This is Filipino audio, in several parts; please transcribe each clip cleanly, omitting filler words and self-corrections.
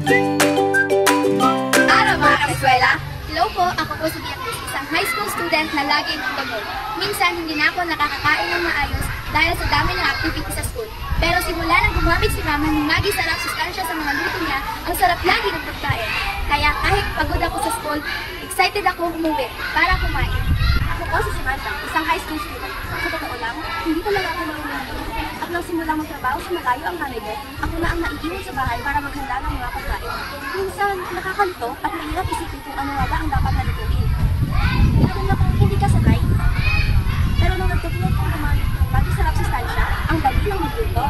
Araw mga ka-eskwela! Hello po, ako po si Beatrice, isang high school student na lagi nagtagol. Minsan hindi na ako nakakakain ng maayos dahil sa dami ng activity sa school. Pero simula nang gumamit si Mama ng maging sarap sustansya sa mga luto niya, ang sarap lagi ng pagkain. Kaya kahit pagod ako sa school, excited ako umuwi para kumain. Ako po si Samantha, isang high school student. Sa totoo lang, hindi talaga ako marunong magluto. At nang simulang magtrabaho sa malayo ang nanay ko, ako na ang naiiwan sa bahay para maghanda ng mga pagkain. Minsan, nakakalito at mahirap isipin kung ano nga ba ang dapat na lutuin. Lalo na kung hindi ka sanay. Pero nung nagtutulog kong gumamit ng maging sarap sustansya, ang dali ng magluto.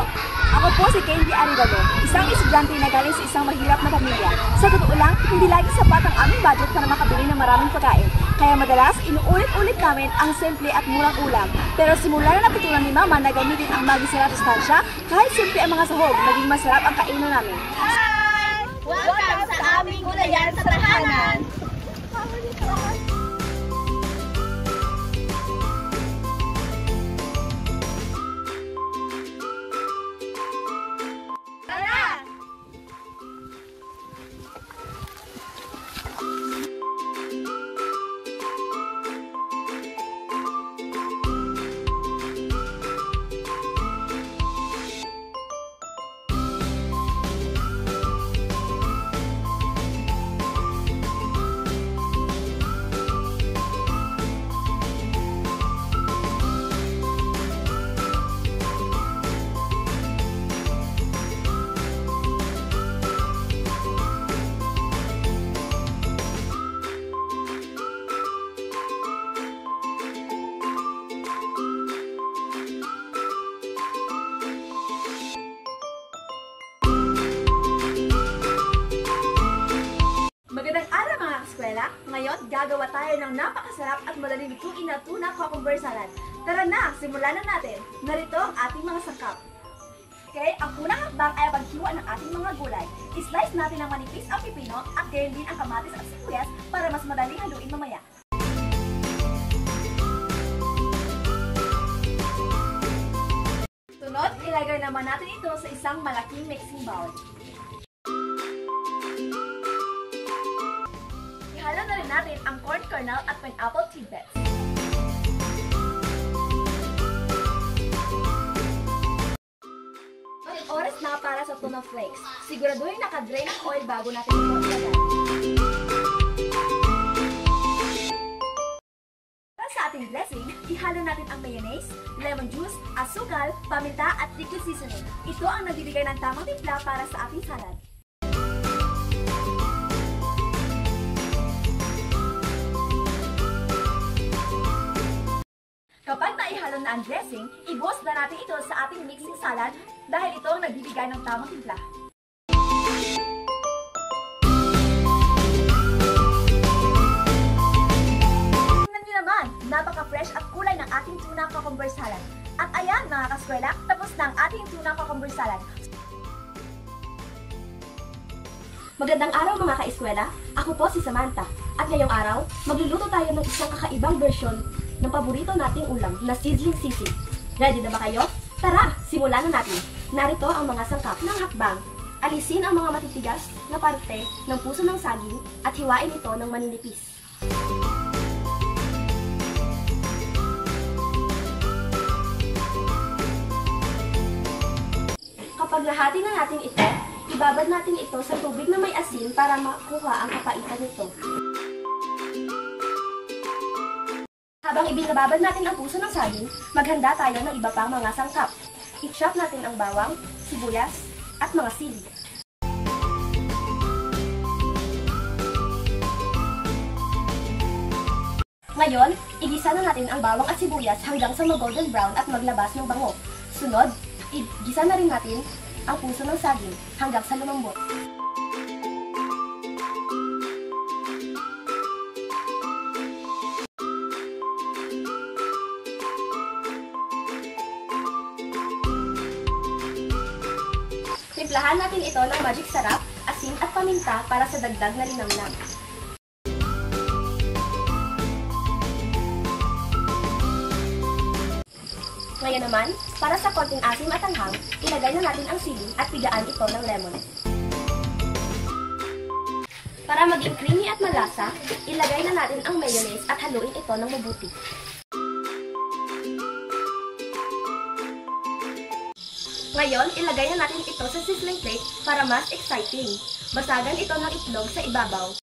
Ako po si Candy Arigado, isang estudyante na galing sa isang mahirap na pamilya. Sa totoo lang, hindi lagi sapat ang aming budget para makabili ng maraming pagkain. Kaya madalas, inuulit-ulit namin ang simple at murang ulam. Pero simula na natutunan ni Mama na gamitin ang maging sarap sustansya, kahit simple ang mga sahog, naging masarap ang kainan namin. Hi! Welcome sa aming gulayan sa tahanan! Magandang araw mga kaskwela! Ngayon, gagawa tayo ng napakasarap at madaling lutuin na tuna cucumber salad. Tara na, simulan na natin! Narito ang ating mga sangkap. Okay, ang unang hakbang ay paghiwa ng ating mga gulay. I-slice natin ang manipis ang pipino at gayon din ang kamatis at sibuyas para mas madaling haluin mamaya. Sunod, ilagay naman natin ito sa isang malaking mixing bowl. Ihalo na rin natin ang corn kernel at pineapple tidbits. Oras na para sa tuna flakes. Siguraduhin naka-drain ang oil bago natin ito ilagay. Para sa ating dressing, ihalo natin ang mayonnaise, lemon juice, asukal, paminta at liquid seasoning. Ito ang nagbibigay ng tamang timpla para sa ating salad. Kapag naihalo na ang dressing, ibuhos na natin ito sa ating mixing salad dahil ito ang nagbibigay ng tamang timpla. Tingnan niyo naman, napaka-fresh at kulay ng ating tuna cucumber salad. At ayan mga kaskwela, tapos na ang ating tuna cucumber salad. Magandang araw mga ka-eskwela, ako po si Samantha. At ngayong araw, magluluto tayo ng isang kakaibang version ng paborito nating ulam na sizzling sisig. Ready na ba kayo? Tara, simulan na natin. Narito ang mga sangkap ng hakbang. Alisin ang mga matitigas na parte ng puso ng saging at hiwain ito ng maninipis. Kapag nahati na natin ito, ibabad natin ito sa tubig na may asin para makuha ang kapaitan nito. Habang ibinababad natin ang puso ng saging, maghanda tayo ng iba pang mga sangkap. I-chop natin ang bawang, sibuyas, at mga sili. Ngayon, igisa na natin ang bawang at sibuyas hanggang sa mag-golden brown at maglabas ng bango. Sunod, igisa na rin natin ang puso ng saging hanggang sa lumambot. Timplahan natin ito ng magic sarap, asin at paminta para sa dagdag na linamnam. Ngayon naman, para sa konting asim at anghang, ilagay na natin ang sili at pigaan ito ng lemon. Para maging creamy at malasa, ilagay na natin ang mayonnaise at haluin ito ng mabuti. Ngayon, ilagay na natin ito sa sizzling plate para mas exciting. Basagan ito ng itlog sa ibabaw.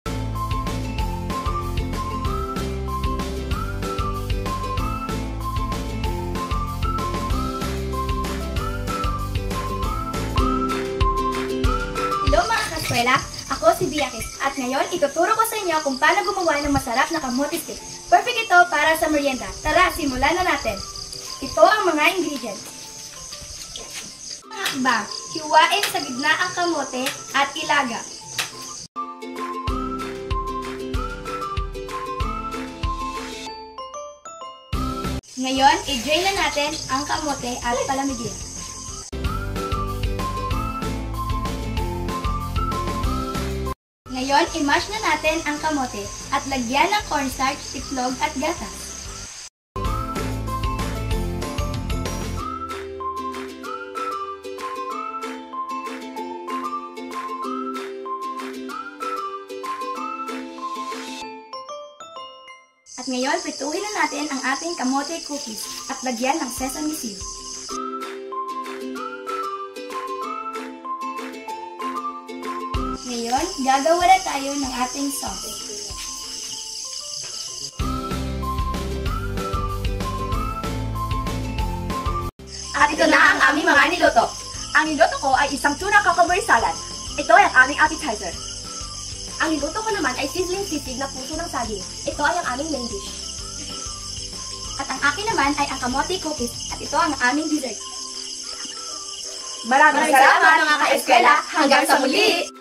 Hello mga kaskwela! Ako si Biakis at ngayon ituturo ko sa inyo kung paano gumawa ng masarap na kamote stick. Perfect ito para sa merienda. Tara, simulan na natin. Ito ang mga ingredients. Hakbang, hiwain sa gitna ang kamote at ilaga. Ngayon, i-drain na natin ang kamote at palamigin. Ngayon, i-mash na natin ang kamote at lagyan ng cornstarch, itlog at gatas. At ngayon, prituhin na natin ang ating kamote cookies at lagyan ng sesame seed. Ngayon, gagawa na tayo ng ating sauce. At ito na ang aming mga niluto. Ang niluto ko ay isang tuna cucumber salad. Ito ay ang aming appetizer. Ang niluto ko naman ay sizzling sisig na puso ng saging. Ito ay ang aming main dish. At ang akin naman ay ang kamote cookies at ito ang aming dessert. Maraming salamat mga ka-eskwela. Hanggang sa muli!